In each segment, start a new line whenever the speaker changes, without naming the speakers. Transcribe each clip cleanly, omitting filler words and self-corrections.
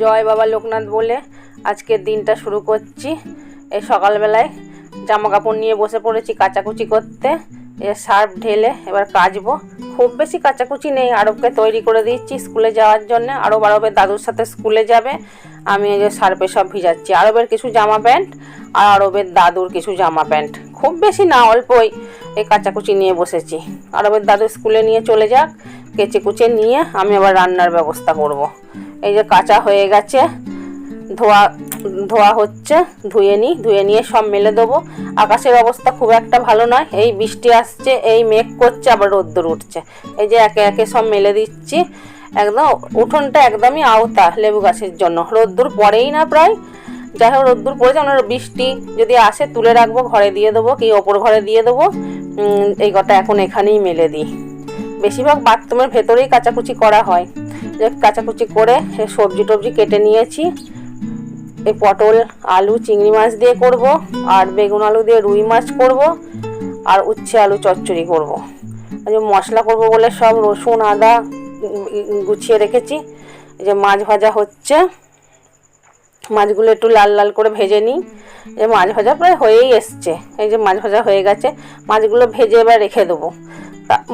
জয় বাবা লোকনাথ বলে আজকের দিনটা শুরু করছি। এই সকালবেলায় জামা কাপড় নিয়ে বসে পড়েছি কাচাকুচি করতে। সার্ফ ঢেলে এবার কাচবো। খুব বেশি কাচাকুচি নেই, আরবকে তৈরি করে দিচ্ছি স্কুলে যাওয়ার জন্য। আরবের দাদুর সাথে স্কুলে যাবে। আমি এই যে সার্ফে সব ভিজাচ্ছি। আরবের কিছু জামা প্যান্ট আর আরবের দাদুর কিছু জামা প্যান্ট, খুব বেশি না, অল্পই এই কাচাকুচি নিয়ে বসেছি। আরবের দাদু স্কুলে নিয়ে চলে যাক, কেচে কুচে নিয়ে আমি আবার রান্নার ব্যবস্থা করব। এই যে কাঁচা হয়ে গেছে, ধোয়া হচ্ছে, ধুয়ে নিয়ে সব মেলে দেবো। আকাশের অবস্থা খুব একটা ভালো নয়, এই বৃষ্টি আসছে, এই মেঘ করছে, আবার রোদ্দুর উঠছে। এই যে একে একে সব মেলে দিচ্ছি। একদম উঠোনটা একদমই আওতা লেবু গাছের জন্য, রোদ্দুর পড়েই না প্রায়। যাই হোক রোদ্দুর পড়েছে, আমরা বৃষ্টি যদি আসে তুলে রাখবো, ঘরে দিয়ে দেবো কি ওপর ঘরে দিয়ে দেবো। এই কটা এখন এখানেই মেলে দিই। বেশিরভাগ বাথরুমের ভেতরেই কাচাকুচি করা হয়। যে কাচাকুচি করে সবজি টবজি কেটে নিয়েছি। এই পটল আলু চিংড়ি মাছ দিয়ে করব, আর বেগুন আলু দিয়ে রুই মাছ করব, আর উচ্ছে আলু চচ্চড়ি করব। মশলা করব বলে সব রসুন আদা গুছিয়ে রেখেছি। এই যে মাছ ভাজা হচ্ছে, মাছগুলো একটু লাল লাল করে ভেজে নিই। যে মাছ ভাজা প্রায় হয়েই এসছে। এই যে মাছ ভাজা হয়ে গেছে, মাছগুলো ভেজে এবার রেখে দেবো।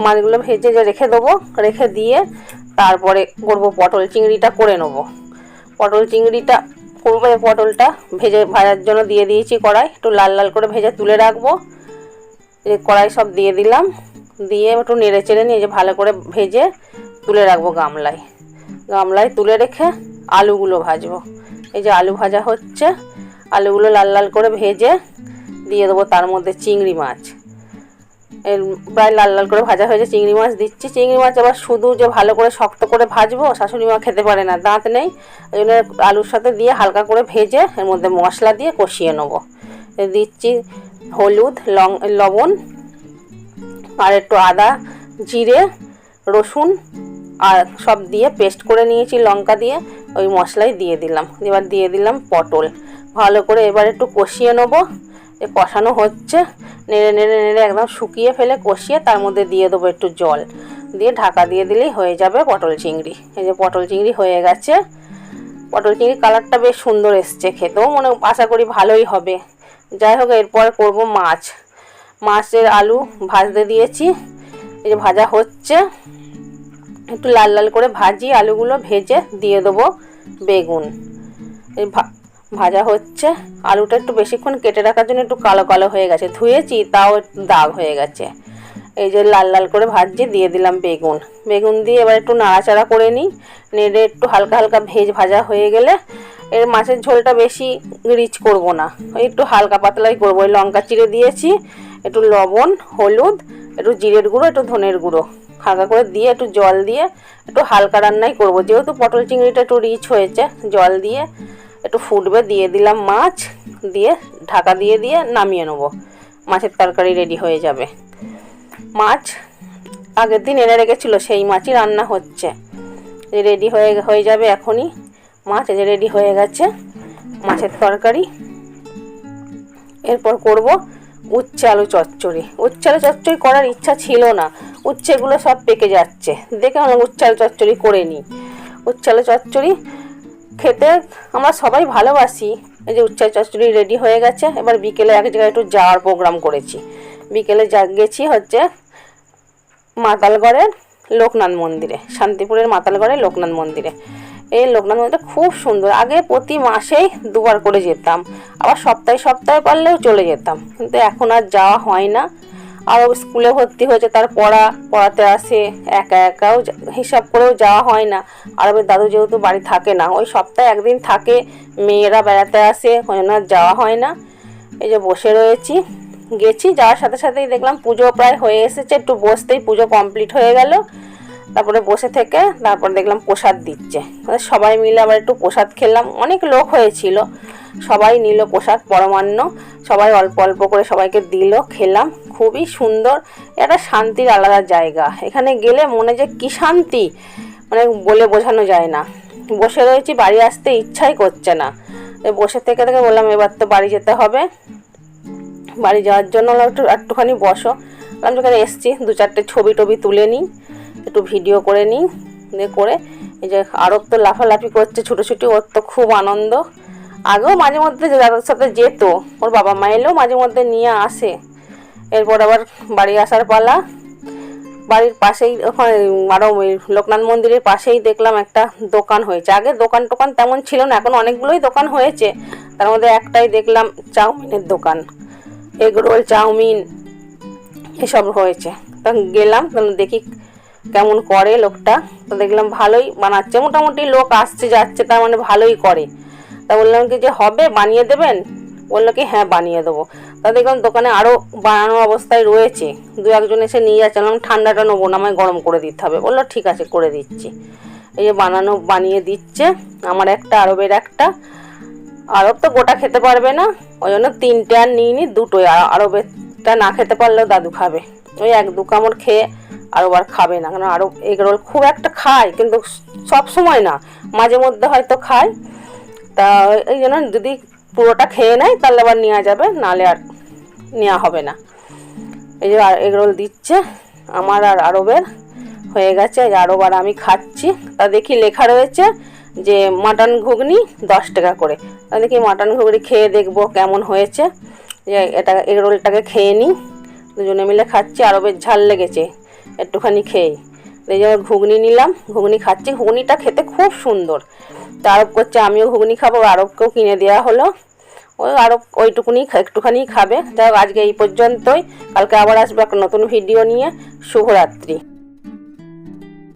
মাছগুলো ভেজে যে রেখে দেবো, রেখে দিয়ে তারপরে করব পটল চিংড়িটা করে নেবো। পটল চিংড়িটা করবো, পটলটা ভাজার জন্য দিয়ে দিয়েছি কড়াই, একটু লাল লাল করে ভেজে তুলে রাখবো। এই কড়াই সব দিয়ে দিলাম, দিয়ে একটু নেড়ে চেড়ে নিয়ে যে ভালো করে ভেজে তুলে রাখবো গামলায় তুলে রেখে আলুগুলো ভাজবো। এই যে আলু ভাজা হচ্ছে, আলুগুলো লাল লাল করে ভেজে দিয়ে দেবো তার মধ্যে চিংড়ি মাছ। এর প্রায় লাল লাল করে ভাজা হয়েছে, চিংড়ি মাছ দিচ্ছি। চিংড়ি মাছ আবার শুধু যে ভালো করে শক্ত করে ভাজবো, শাশুড়ি মা খেতে পারে না, দাঁত নেই, ওই জন্য আলুর সাথে দিয়ে হালকা করে ভেজে এর মধ্যে মশলা দিয়ে কষিয়ে নেবো। দিচ্ছি হলুদ লবণ আর একটু আদা জিরে রসুন আর সব দিয়ে পেস্ট করে নিয়েছি লঙ্কা দিয়ে, ওই মশলাই দিয়ে দিলাম। এবার দিয়ে দিলাম পটল, ভালো করে এবার একটু কষিয়ে নেবো। কষানো হচ্ছে, নেড়ে নেড়ে নেড়ে একদম শুকিয়ে ফেলে কষিয়ে তার মধ্যে দিয়ে দেবো একটু জল, দিয়ে ঢাকা দিয়ে দিলেই হয়ে যাবে পটল চিংড়ি। এই যে পটল চিংড়ি হয়ে গেছে। পটল চিংড়ি কালারটা বেশ সুন্দর এসছে, খেতেও আশা করি ভালোই হবে। যাই হোক এরপর করব মাছের আলু ভাজতে দিয়েছি। এই যে ভাজা হচ্ছে, একটু লাল লাল করে ভাজি আলুগুলো, ভেজে দিয়ে দেবো বেগুন। এই ভাজা হচ্ছে, আলুটা একটু বেশিক্ষণ কেটে রাখার জন্য একটু কালো কালো হয়ে গেছে, ধুয়েছি তাও একটু দাগ হয়ে গেছে। এই যে লাল লাল করে ভাজি দিয়ে দিলাম বেগুন দিয়ে এবার একটু নাড়াচাড়া করে নিই। নেড়ে একটু হালকা হালকা ভাজা হয়ে গেলে, এর মাছের ঝোলটা বেশি রিচ করব না, ওই একটু হালকা পাতলাই করবো। ওই লঙ্কা চিড়ে দিয়েছি, একটু লবণ হলুদ একটু জিরের গুঁড়ো একটু ধনের গুঁড়ো হালকা করে দিয়ে একটু জল দিয়ে একটু হালকা রান্নাই করব, যেহেতু পটল চিংড়িটা একটু রিচ হয়েছে। জল দিয়ে একটু ফুটবে, দিয়ে দিলাম মাছ, দিয়ে ঢাকা দিয়ে নামিয়ে নেবো। মাছের তরকারি রেডি হয়ে যাবে। মাছ আগের দিন এনে রেখেছিল, সেই মাছই রান্না হচ্ছে। রেডি হয়ে যাবে এখনই মাছ। এই যে রেডি হয়ে গেছে মাছের তরকারি। এরপর করব উচ্ছে আলু চচ্চড়ি। উচ্ছে আলু চচ্চড়ি করার ইচ্ছা ছিল না, উচ্ছেগুলো সব পেকে যাচ্ছে দেখে আমরা উচ্ছে আলু চচ্চড়ি করে নিই। উচ্ছে আলু চচ্চড়ি খেতে আমরা সবাই ভালোবাসি। এই যে উচ্ছে চচ্চড়ি রেডি হয়ে গেছে। এবার বিকেলে এক জায়গায় একটু যাওয়ার প্রোগ্রাম করেছি। বিকেলে গেছি হচ্ছে মাতালগড়ের লোকনাথ মন্দিরে, শান্তিপুরের মাতালগড়ের লোকনাথ মন্দিরে। এই লোকনাথ মন্দিরটা খুব সুন্দর। আগে প্রতি মাসেই দুবার করে যেতাম, আবার সপ্তাহে পারলেও চলে যেতাম, কিন্তু এখন আর যাওয়া হয় না। আরও স্কুলে ভর্তি হয়েছে, তার পড়াতে আসে, একাও হিসাব করেও যাওয়া হয় না। আরবের দাদু যেহেতু বাড়ি থাকে না, ওই সপ্তাহে একদিন থাকে, মেয়েরা বেড়াতে আসে, ওই জন্য আর যাওয়া হয় না। এই যে বসে রয়েছি, গেছি, যাওয়ার সাথে সাথেই দেখলাম পুজো প্রায় হয়ে এসেছে, একটু বসতেই পুজো কমপ্লিট হয়ে গেল। তারপরে বসে থেকে তারপর দেখলাম প্রসাদ দিচ্ছে, সবাই মিলে আবার একটু প্রসাদ খেলাম। অনেক লোক হয়েছিল, সবাই নিল প্রসাদ পরমান্ন, সবাই অল্প অল্প করে সবাইকে দিল, খেলাম। খুবই সুন্দর, একটা শান্তির আলাদা জায়গা। এখানে গেলে মনে যে কি শান্তি, মানে বলে বোঝানো যায় না। বসে রয়েছি, বাড়ি আসতে ইচ্ছাই করছে না। বসে থেকে বললাম এবার তো বাড়ি যেতে হবে। বাড়ি যাওয়ার জন্য একটুখানি বসো, বললাম যেখানে এসছি 2-4টে ছবি টবি তুলে নিই, একটু ভিডিও করে নিই, করে এই যে আরব তো লাফালাফি করছে ছুটোছুটি, ওর তো খুব আনন্দ। আগেও মাঝে মধ্যে দাদার সাথে যেত, ওর বাবা মা এলেও মাঝে মধ্যে নিয়ে আসে। এরপর আবার বাড়ি আসার পালা। বাড়ির পাশেই ওখানে আরও লোকনাথ মন্দিরের পাশেই দেখলাম একটা দোকান হয়েছে। আগে দোকান টোকান তেমন ছিল না, এখন অনেকগুলোই দোকান হয়েছে। তার মধ্যে একটাই দেখলাম চাউমিনের দোকান, এগরোল চাউমিন এসব হয়েছে। তা গেলাম, দেখি কেমন করে লোকটা। তো দেখলাম ভালোই বানাচ্ছে, মোটামুটি লোক আসছে যাচ্ছে, তার মানে ভালোই করে। তা বললাম কি যে হবে, বানিয়ে দেবেন? বললো কি হ্যাঁ বানিয়ে দেবো। তা দেখলাম দোকানে আরও বানানো অবস্থায় রয়েছে, দু একজন এসে নিয়ে যাচ্ছে। আমি ঠান্ডাটা নেবো না, আমায় গরম করে দিতে হবে। বললো ঠিক আছে করে দিচ্ছি। এই যে বানিয়ে দিচ্ছে আমার একটা, আরবের একটা। আরব তো গোটা খেতে পারবে না, ওই জন্য 3টে আর নিইনি, 2টোই। আরবেরটা না খেতে পারলেও দাদু খাবে। ওই 1-2 কামড় খেয়ে আরব আর খাবে না, কারণ আরব এগরোল খুব একটা খায়, কিন্তু সব সময় না, মাঝে মধ্যে হয়তো খায়। তা এই জন্য যদি পুরোটা খেয়ে নেয় তাহলে আবার নেওয়া যাবে, নাহলে আর নেওয়া হবে না। এই যে এগরোল দিচ্ছে আমার আর আরবের হয়ে গেছে। আরব আর আমি খাচ্ছি। তা দেখি লেখা রয়েছে যে মাটন ঘুগনি 10 টাকা করে। তা দেখি মাটন ঘুগনি খেয়ে দেখবো কেমন হয়েছে। যে এটা এগরোলটাকে খেয়ে নিই, দুজনে মিলে খাচ্ছি। আরবের ঝাল লেগেছে একটুখানি খেয়ে। এই যে ঘুগনি নিলাম, ঘুগনি খাচ্ছি। ঘুগনিটা খেতে খুব সুন্দর। তা আরব করছে আমিও ঘুগনি খাবো, আরবকেও কিনে দেওয়া হলো। ওই আরব ওইটুকুনি একটুখানি খাবে। যাই হোক আজকে এই পর্যন্তই, কালকে আবার আসবে একটা নতুন ভিডিও নিয়ে। শুভরাত্রি।